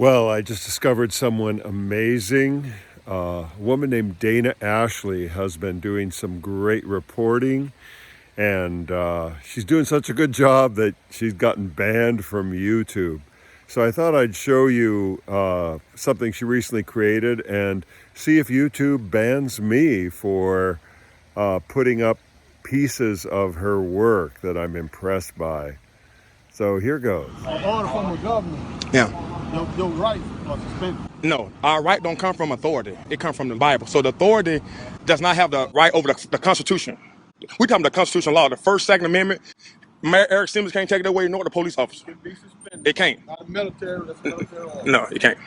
Well, I just discovered someone amazing. A woman named Dana Ashley has been doing some great reporting, and she's doing such a good job that she's gotten banned from YouTube. So I thought I'd show you something she recently created and see if YouTube bans me for putting up pieces of her work that I'm impressed by. So here goes. An order from the governor. Yeah. Your rights are suspended. No, our right don't come from authority. It comes from the Bible. So the authority does not have the right over the Constitution. We talking about the Constitutional law, the First, Second Amendment. Mayor Eric Simmons can't take it away, nor the police officer. It can be suspended. It can't. Not military, that's military order. No, it can't.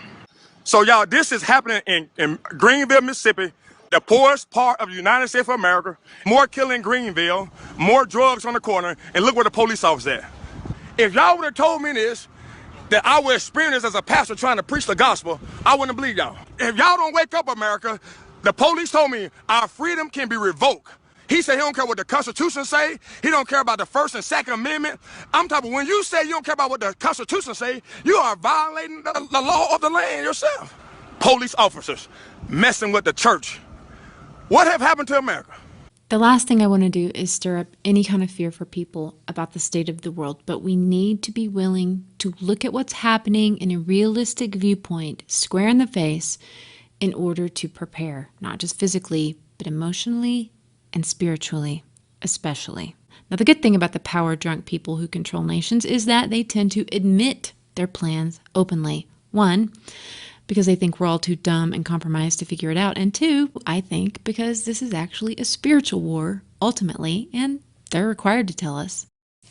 So y'all, this is happening in Greenville, Mississippi, the poorest part of the United States of America. More killing in Greenville, more drugs on the corner, and look where the police officer at. If y'all would have told me this, that I would experience this as a pastor trying to preach the gospel, I wouldn't believe y'all. If y'all don't wake up, America, the police told me our freedom can be revoked. He said he don't care what the Constitution say. He don't care about the First and Second Amendment. I'm talking, when you say you don't care about what the Constitution say, you are violating the law of the land yourself. Police officers messing with the church. What have happened to America? The last thing I want to do is stir up any kind of fear for people about the state of the world, but we need to be willing to look at what's happening in a realistic viewpoint, square in the face, in order to prepare, not just physically, but emotionally and spiritually, especially. Now, the good thing about the power-drunk people who control nations is that they tend to admit their plans openly. One, because they think we're all too dumb and compromised to figure it out. And two, I think because this is actually a spiritual war, ultimately, and they're required to tell us.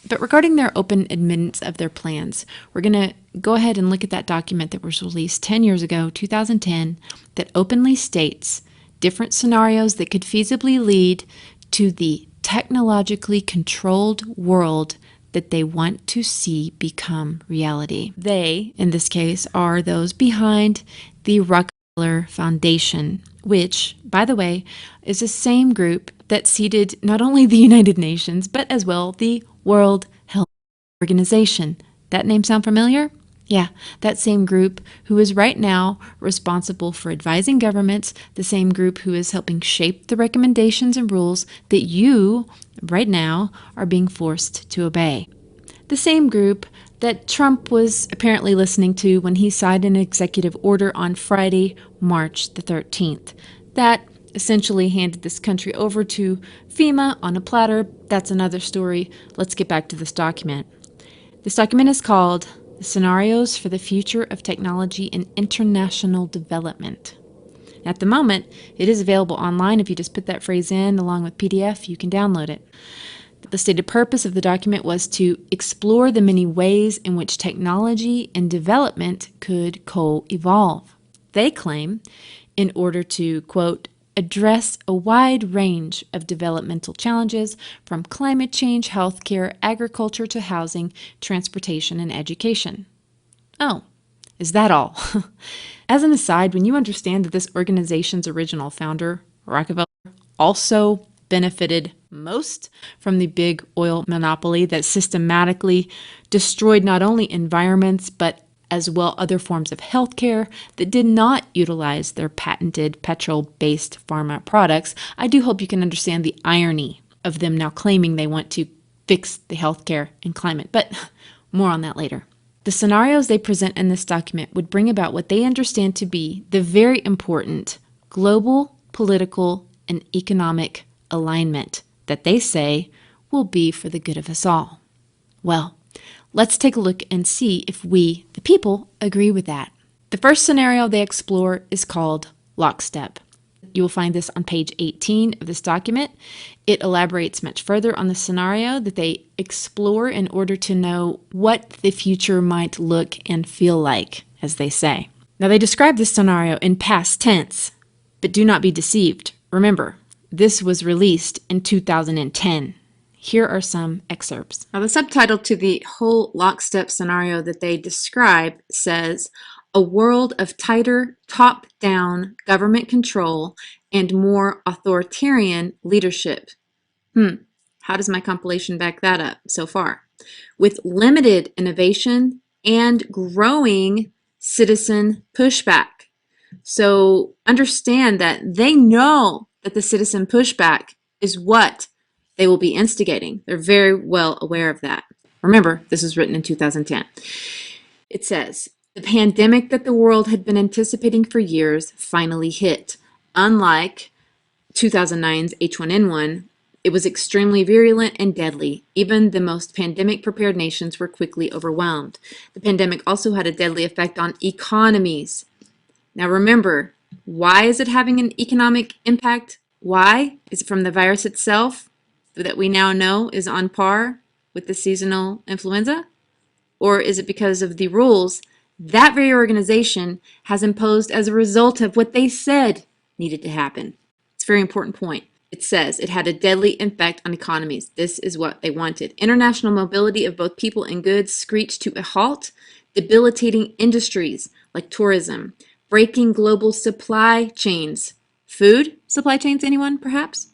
But regarding their open admittance of their plans, we're going to go ahead and look at that document that was released 10 years ago, 2010, that openly states different scenarios that could feasibly lead to the technologically controlled world that they want to see become reality. They, in this case, are those behind the Rockefeller Foundation, which, by the way, is the same group that seeded not only the United Nations, but as well the World Health Organization. That name sound familiar? Yeah, that same group who is right now responsible for advising governments, the same group who is helping shape the recommendations and rules that you, right now, are being forced to obey. The same group that Trump was apparently listening to when he signed an executive order on Friday, March the 13th. That essentially handed this country over to FEMA on a platter. That's another story. Let's get back to this document. This document is called The Scenarios for the Future of Technology and International Development. At the moment, it is available online. If you just put that phrase in along with PDF, you can download it. The stated purpose of the document was to explore the many ways in which technology and development could co-evolve. They claim, in order to, quote, address a wide range of developmental challenges from climate change, healthcare, agriculture to housing, transportation, and education. Oh, is that all? As an aside, when you understand that this organization's original founder, Rockefeller, also benefited most from the big oil monopoly that systematically destroyed not only environments, but as well other forms of healthcare that did not utilize their patented petrol-based pharma products, I do hope you can understand the irony of them now claiming they want to fix the healthcare and climate, but more on that later. The scenarios they present in this document would bring about what they understand to be the very important global, political, and economic alignment that they say will be for the good of us all. Well, let's take a look and see if we, the people, agree with that. The first scenario they explore is called lockstep. You will find this on page 18 of this document. It elaborates much further on the scenario that they explore in order to know what the future might look and feel like, as they say. Now, they describe this scenario in past tense, but do not be deceived. Remember, this was released in 2010. Here are some excerpts. Now, the subtitle to the whole lockstep scenario that they describe says, a world of tighter, top-down government control and more authoritarian leadership. How does my compilation back that up so far? With limited innovation and growing citizen pushback. So understand that they know that the citizen pushback is what they will be instigating. They're very well aware of that. Remember, this was written in 2010. It says, the pandemic that the world had been anticipating for years finally hit. Unlike 2009's H1N1, it was extremely virulent and deadly. Even the most pandemic-prepared nations were quickly overwhelmed. The pandemic also had a deadly effect on economies. Now remember, why is it having an economic impact? Why? Is it from the virus itself that we now know is on par with the seasonal influenza? Or is it because of the rules that very organization has imposed as a result of what they said needed to happen? It's a very important point. It says it had a deadly effect on economies. This is what they wanted. International mobility of both people and goods screeched to a halt, debilitating industries like tourism, breaking global supply chains. Food supply chains, anyone perhaps?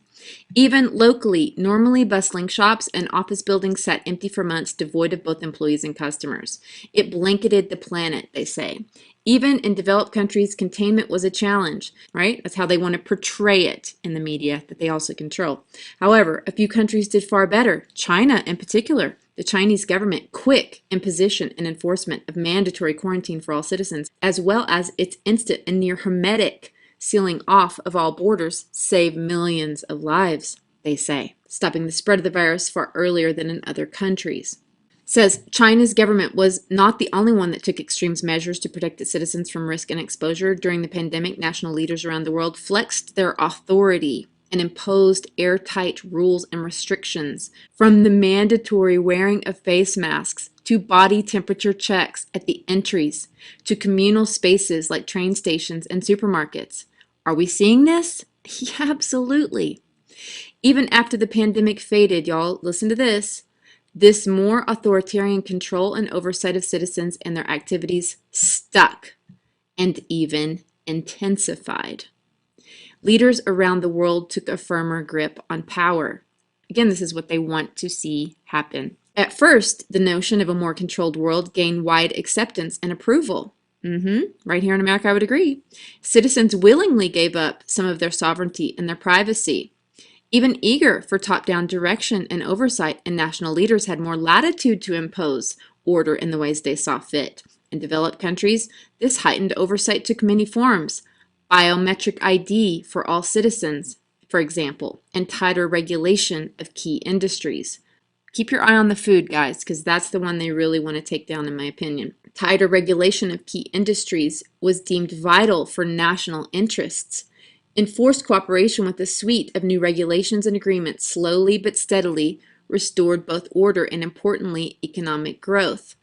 Even locally, normally bustling shops and office buildings sat empty for months, devoid of both employees and customers. It blanketed the planet, they say. Even in developed countries, containment was a challenge, right? That's how they want to portray it in the media that they also control. However, a few countries did far better. China, in particular. The Chinese government quick imposition and enforcement of mandatory quarantine for all citizens, as well as its instant and near hermetic sealing off of all borders, saved millions of lives, they say, stopping the spread of the virus far earlier than in other countries. Says China's government was not the only one that took extreme measures to protect its citizens from risk and exposure. During the pandemic, national leaders around the world flexed their authority and imposed airtight rules and restrictions, from the mandatory wearing of face masks to body temperature checks at the entries to communal spaces like train stations and supermarkets. Are we seeing this? Yeah, absolutely. Even after the pandemic faded, y'all, listen to this. This more authoritarian control and oversight of citizens and their activities stuck and even intensified. Leaders around the world took a firmer grip on power. Again, this is what they want to see happen. At first, the notion of a more controlled world gained wide acceptance and approval. Right here in America, I would agree. Citizens willingly gave up some of their sovereignty and their privacy, even eager for top-down direction and oversight, and national leaders had more latitude to impose order in the ways they saw fit. In developed countries, this heightened oversight took many forms. Biometric ID for all citizens, for example, and tighter regulation of key industries. Keep your eye on the food, guys, because that's the one they really want to take down, in my opinion. Tighter regulation of key industries was deemed vital for national interests. Enforced cooperation with a suite of new regulations and agreements slowly but steadily restored both order and, importantly, economic growth.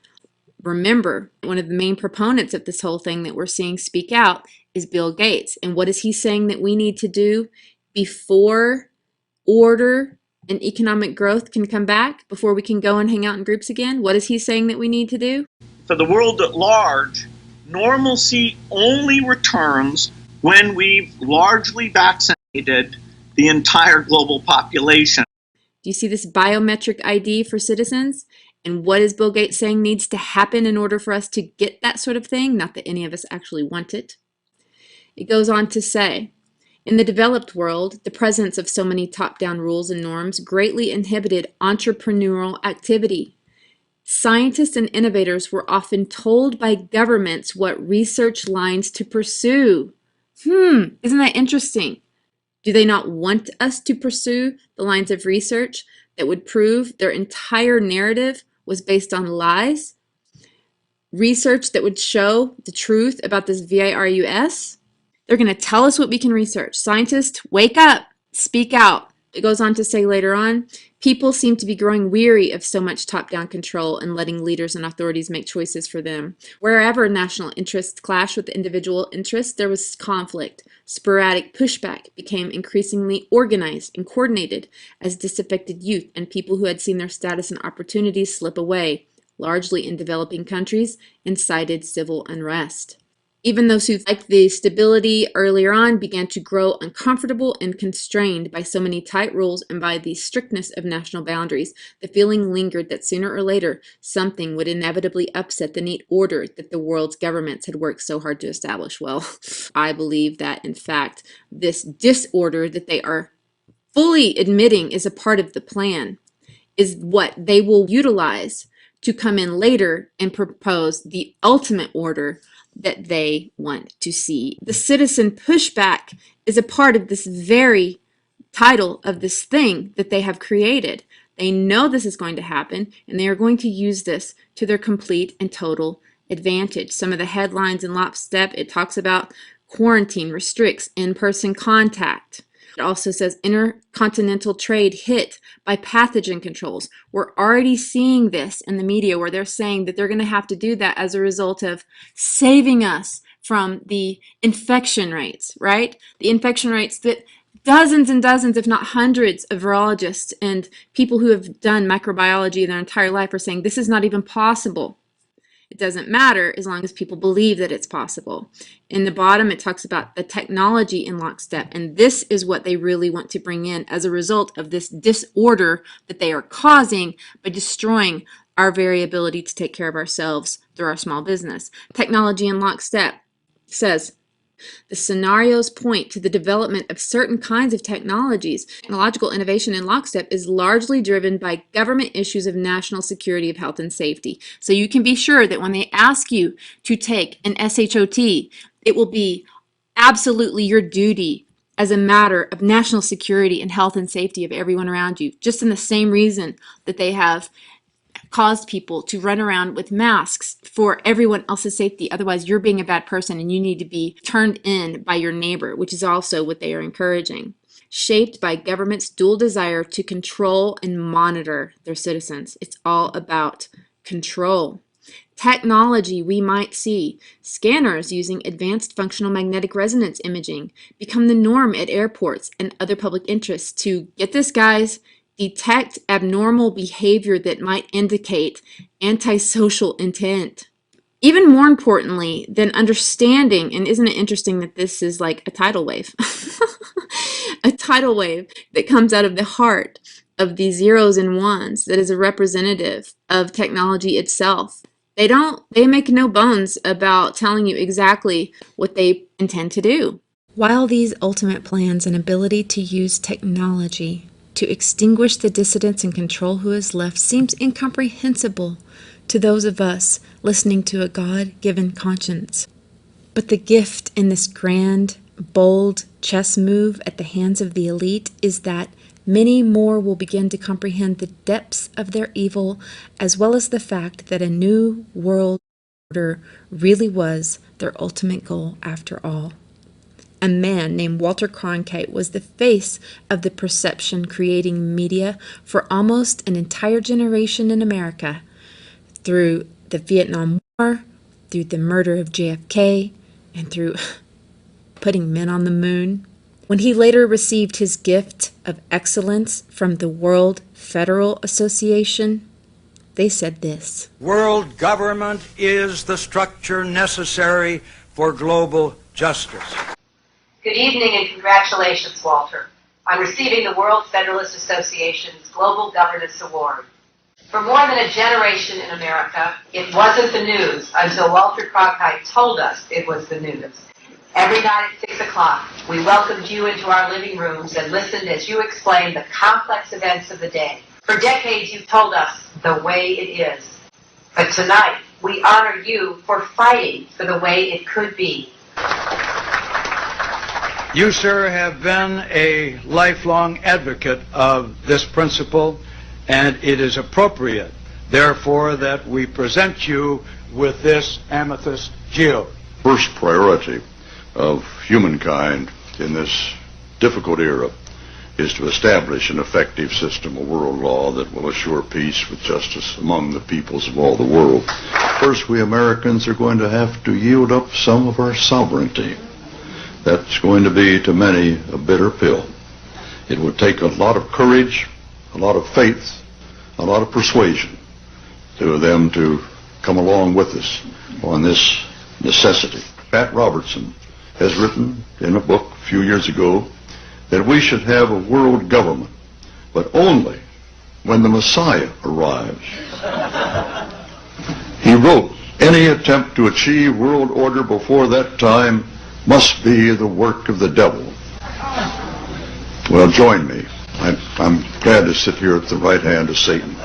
Remember, one of the main proponents of this whole thing that we're seeing speak out is Bill Gates. And what is he saying that we need to do before order and economic growth can come back, before we can go and hang out in groups again? What is he saying that we need to do? For the world at large, normalcy only returns when we've largely vaccinated the entire global population. Do you see this biometric ID for citizens? And what is Bill Gates saying needs to happen in order for us to get that sort of thing? Not that any of us actually want it. It goes on to say, in the developed world, the presence of so many top-down rules and norms greatly inhibited entrepreneurial activity. Scientists and innovators were often told by governments what research lines to pursue. Isn't that interesting? Do they not want us to pursue the lines of research that would prove their entire narrative was based on lies? Research that would show the truth about this virus? They're going to tell us what we can research. Scientists, wake up, speak out. It goes on to say later on, people seem to be growing weary of so much top-down control and letting leaders and authorities make choices for them. Wherever national interests clashed with individual interests, there was conflict. Sporadic pushback became increasingly organized and coordinated as disaffected youth and people who had seen their status and opportunities slip away, largely in developing countries, incited civil unrest. Even those who liked the stability earlier on began to grow uncomfortable and constrained by so many tight rules and by the strictness of national boundaries. The feeling lingered that sooner or later something would inevitably upset the neat order that the world's governments had worked so hard to establish. Well, I believe that, in fact, this disorder that they are fully admitting is a part of the plan is what they will utilize to come in later and propose the ultimate order that they want to see. The citizen pushback is a part of this very title of this thing that they have created. They know this is going to happen, and they are going to use this to their complete and total advantage. Some of the headlines in Lockstep, it talks about quarantine restricts in-person contact. It also says intercontinental trade hit by pathogen controls. We're already seeing this in the media where they're saying that they're going to have to do that as a result of saving us from the infection rates, right? The infection rates that dozens and dozens, if not hundreds, of virologists and people who have done microbiology their entire life are saying this is not even possible. It doesn't matter as long as people believe that it's possible. In the bottom, it talks about the technology in Lockstep, and this is what they really want to bring in as a result of this disorder that they are causing by destroying our very ability to take care of ourselves through our small business. Technology in Lockstep says, the scenarios point to the development of certain kinds of technologies. Technological innovation in Lockstep is largely driven by government issues of national security of health and safety. So you can be sure that when they ask you to take an SHOT, it will be absolutely your duty as a matter of national security and health and safety of everyone around you, just in the same reason that they have caused people to run around with masks for everyone else's safety. Otherwise, you're being a bad person and you need to be turned in by your neighbor, which is also what they are encouraging. Shaped by government's dual desire to control and monitor their citizens. It's all about control. Technology we might see. Scanners using advanced functional magnetic resonance imaging become the norm at airports and other public interests to, get this guys, detect abnormal behavior that might indicate antisocial intent. Even more importantly than understanding, and isn't it interesting that this is like a tidal wave? A tidal wave that comes out of the heart of the zeros and ones that is a representative of technology itself. They make no bones about telling you exactly what they intend to do. While these ultimate plans and ability to use technology to extinguish the dissidents and control who is left seems incomprehensible to those of us listening to a God-given conscience. But the gift in this grand, bold chess move at the hands of the elite is that many more will begin to comprehend the depths of their evil, as well as the fact that a new world order really was their ultimate goal after all. A man named Walter Cronkite was the face of the perception-creating media for almost an entire generation in America, through the Vietnam War, through the murder of JFK, and through putting men on the moon. When he later received his gift of excellence from the World Federal Association, they said this: World government is the structure necessary for global justice. Good evening and congratulations, Walter, on receiving the World Federalist Association's Global Governance Award. For more than a generation in America, it wasn't the news until Walter Cronkite told us it was the news. Every night at 6 o'clock, we welcomed you into our living rooms and listened as you explained the complex events of the day. For decades, you've told us the way it is. But tonight, we honor you for fighting for the way it could be. You, sir, have been a lifelong advocate of this principle, and it is appropriate, therefore, that we present you with this amethyst shield. First priority of humankind in this difficult era is to establish an effective system of world law that will assure peace with justice among the peoples of all the world. First, we Americans are going to have to yield up some of our sovereignty. That's going to be, to many, a bitter pill. It would take a lot of courage, a lot of faith, a lot of persuasion to them to come along with us on this necessity. Pat Robertson, has written in a book a few years ago that we should have a world government, but only when the Messiah arrives. He wrote, any attempt to achieve world order before that time must be the work of the devil. Well, join me. I'm glad to sit here at the right hand of Satan.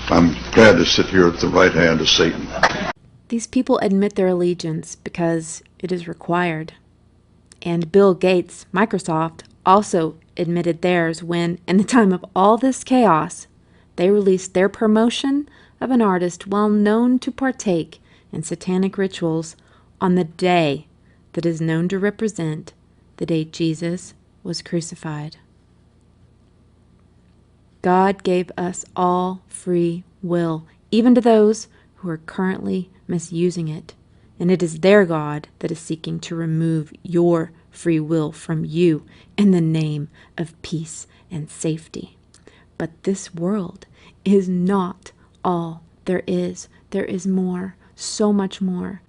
I'm glad to sit here at the right hand of Satan. These people admit their allegiance because it is required. And Bill Gates, Microsoft, also admitted theirs when, in the time of all this chaos, they released their promotion of an artist well known to partake in satanic rituals on the day that is known to represent the day Jesus was crucified. God gave us all free will, even to those who are currently misusing it. And it is their God that is seeking to remove your free will from you in the name of peace and safety. But this world is not all there is. There is more, so much more.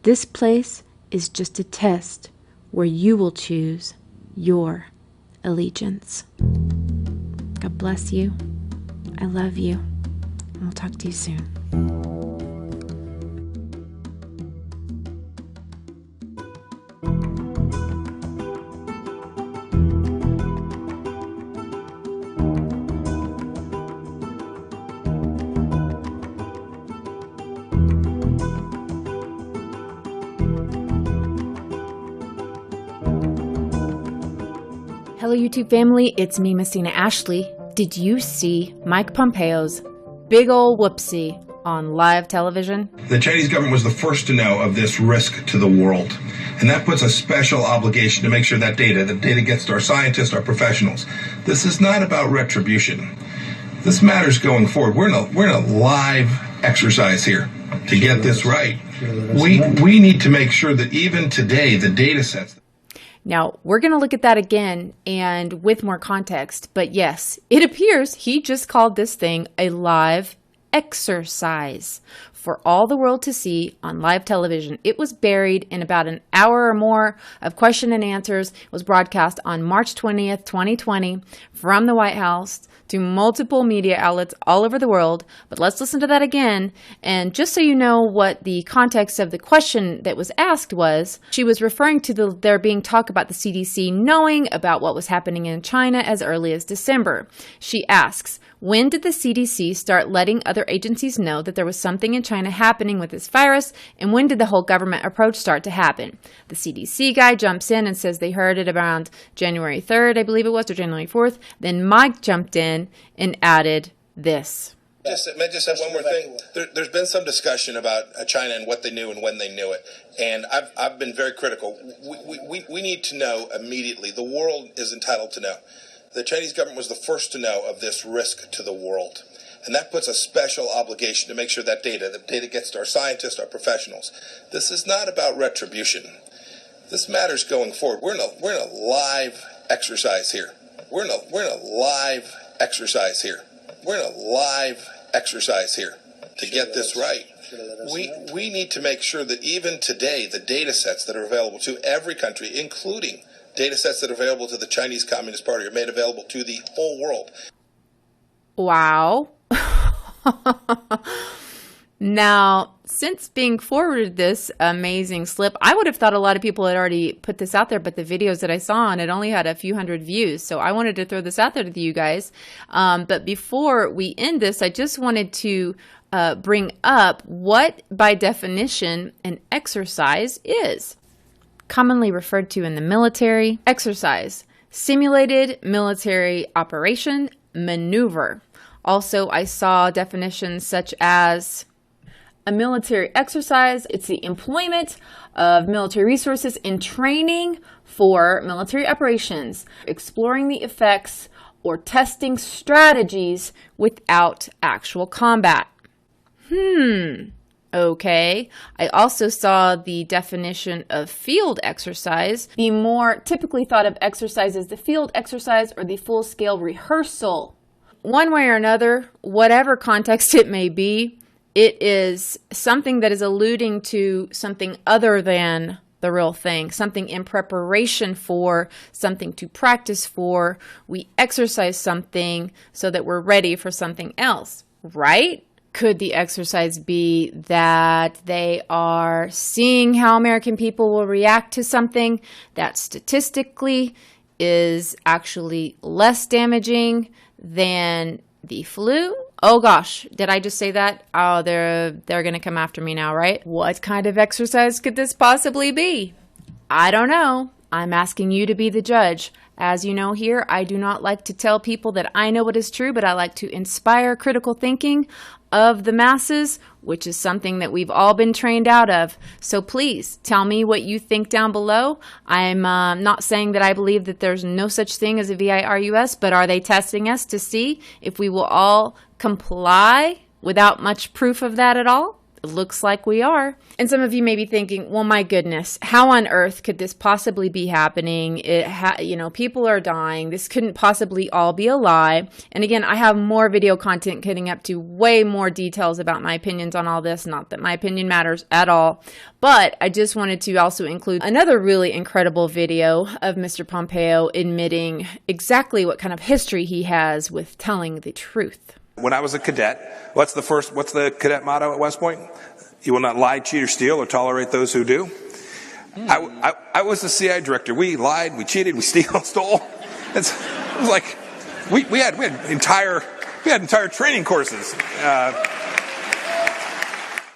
This place is just a test where you will choose your allegiance. God bless you. I love you. And we'll talk to you soon. Hello YouTube family, it's me, Messina Ashley. Did you see Mike Pompeo's big ol' whoopsie on live television? The Chinese government was the first to know of this risk to the world. And that puts a special obligation to make sure that data gets to our scientists, our professionals. This is not about retribution. This matters going forward. We're in a live exercise here to get this right. We need to make sure that even today, the data sets. Now, we're going to look at that again and with more context. But yes, it appears he just called this thing a live exercise for all the world to see on live television. It was buried in about an hour or more of question and answers. It was broadcast on March 20th, 2020 from the White House to multiple media outlets all over the world. But let's listen to that again. And just so you know what the context of the question that was asked was, she was referring to there being talk about the CDC knowing about what was happening in China as early as December. She asks, when did the CDC start letting other agencies know that there was something in China happening with this virus? And when did the whole government approach start to happen? The CDC guy jumps in and says they heard it around January 3rd, I believe it was, or January 4th. Then Mike jumped in and added this. May I just have one more thing? There's been some discussion about China and what they knew and when they knew it. And I've been very critical. We need to know immediately. The world is entitled to know. The Chinese government was the first to know of this risk to the world. And that puts a special obligation to make sure that data gets to our scientists, our professionals. This is not about retribution. This matters going forward. We're in a live exercise here. We're in a live exercise here. We're in a live exercise here to get this right. We need to make sure that even today, the data sets that are available to every country, including data sets that are available to the Chinese Communist Party, are made available to the whole world. Wow. Now, since being forwarded this amazing slip, I would have thought a lot of people had already put this out there, but the videos that I saw on it only had a few hundred views. So I wanted to throw this out there to you guys. But before we end this, I just wanted to bring up what, by definition, an exercise is. Commonly referred to in the military, exercise, simulated military operation, maneuver. Also, I saw definitions such as a military exercise. It's the employment of military resources in training for military operations, exploring the effects or testing strategies without actual combat. Okay. I also saw the definition of field exercise. The more typically thought of exercise is the field exercise or the full-scale rehearsal. One way or another, whatever context it may be, it is something that is alluding to something other than the real thing, something in preparation for, something to practice for. We exercise something so that we're ready for something else, right? Could the exercise be that they are seeing how American people will react to something that statistically is actually less damaging than the flu? Oh gosh, did I just say that? Oh, they're going to come after me now, right? What kind of exercise could this possibly be? I don't know. I'm asking you to be the judge. As you know here, I do not like to tell people that I know what is true, but I like to inspire critical thinking of the masses, which is something that we've all been trained out of. So please tell me what you think down below. I'm not saying that I believe that there's no such thing as a virus, but are they testing us to see if we will all comply without much proof of that at all? It looks like we are. And some of you may be thinking, well, my goodness, how on earth could this possibly be happening? People are dying. This couldn't possibly all be a lie. And again, I have more video content getting up to way more details about my opinions on all this. Not that my opinion matters at all. But I just wanted to also include another really incredible video of Mr. Pompeo admitting exactly what kind of history he has with telling the truth. When I was a cadet, what's the cadet motto at West Point? You will not lie, cheat, or steal, or tolerate those who do. I was the CIA director. We lied, we cheated, we stole. It was like we had entire training courses.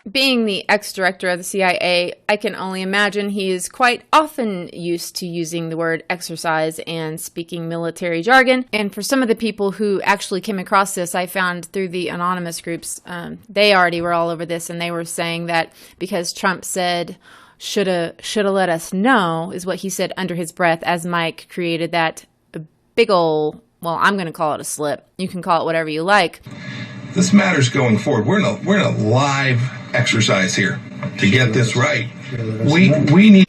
Being the ex-director of the CIA, I can only imagine he is quite often used to using the word exercise and speaking military jargon. And for some of the people who actually came across this, I found through the anonymous groups, they already were all over this, and they were saying that because Trump said, shoulda let us know, is what he said under his breath, as Mike created that big ol', well, I'm going to call it a slip. You can call it whatever you like. This matters going forward. We're in a live exercise here to get this right. We need.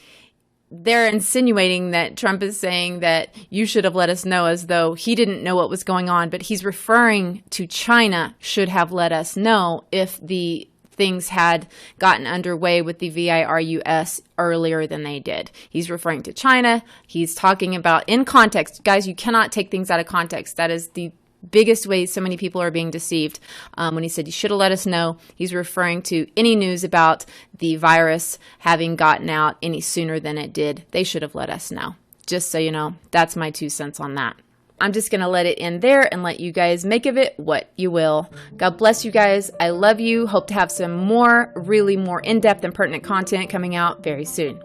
They're insinuating that Trump is saying that you should have let us know, as though he didn't know what was going on, but he's referring to China should have let us know if the things had gotten underway with the virus earlier than they did. He's referring to China. He's talking about in context. Guys, you cannot take things out of context. That is the biggest way so many people are being deceived. When he said you should have let us know, he's referring to any news about the virus having gotten out any sooner than it did. They should have let us know. Just so you know, that's my 2 cents on that. I'm just going to let it end there and let you guys make of it what you will. God bless you guys. I love you. Hope to have some more in-depth and pertinent content coming out very soon.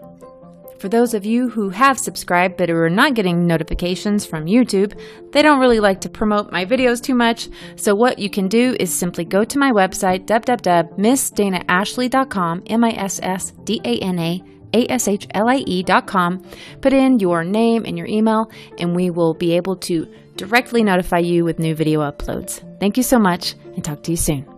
For those of you who have subscribed but are not getting notifications from YouTube, they don't really like to promote my videos too much, so what you can do is simply go to my website, www.missdanaashley.com, MissDanaAshlie.com, put in your name and your email, and we will be able to directly notify you with new video uploads. Thank you so much, and talk to you soon.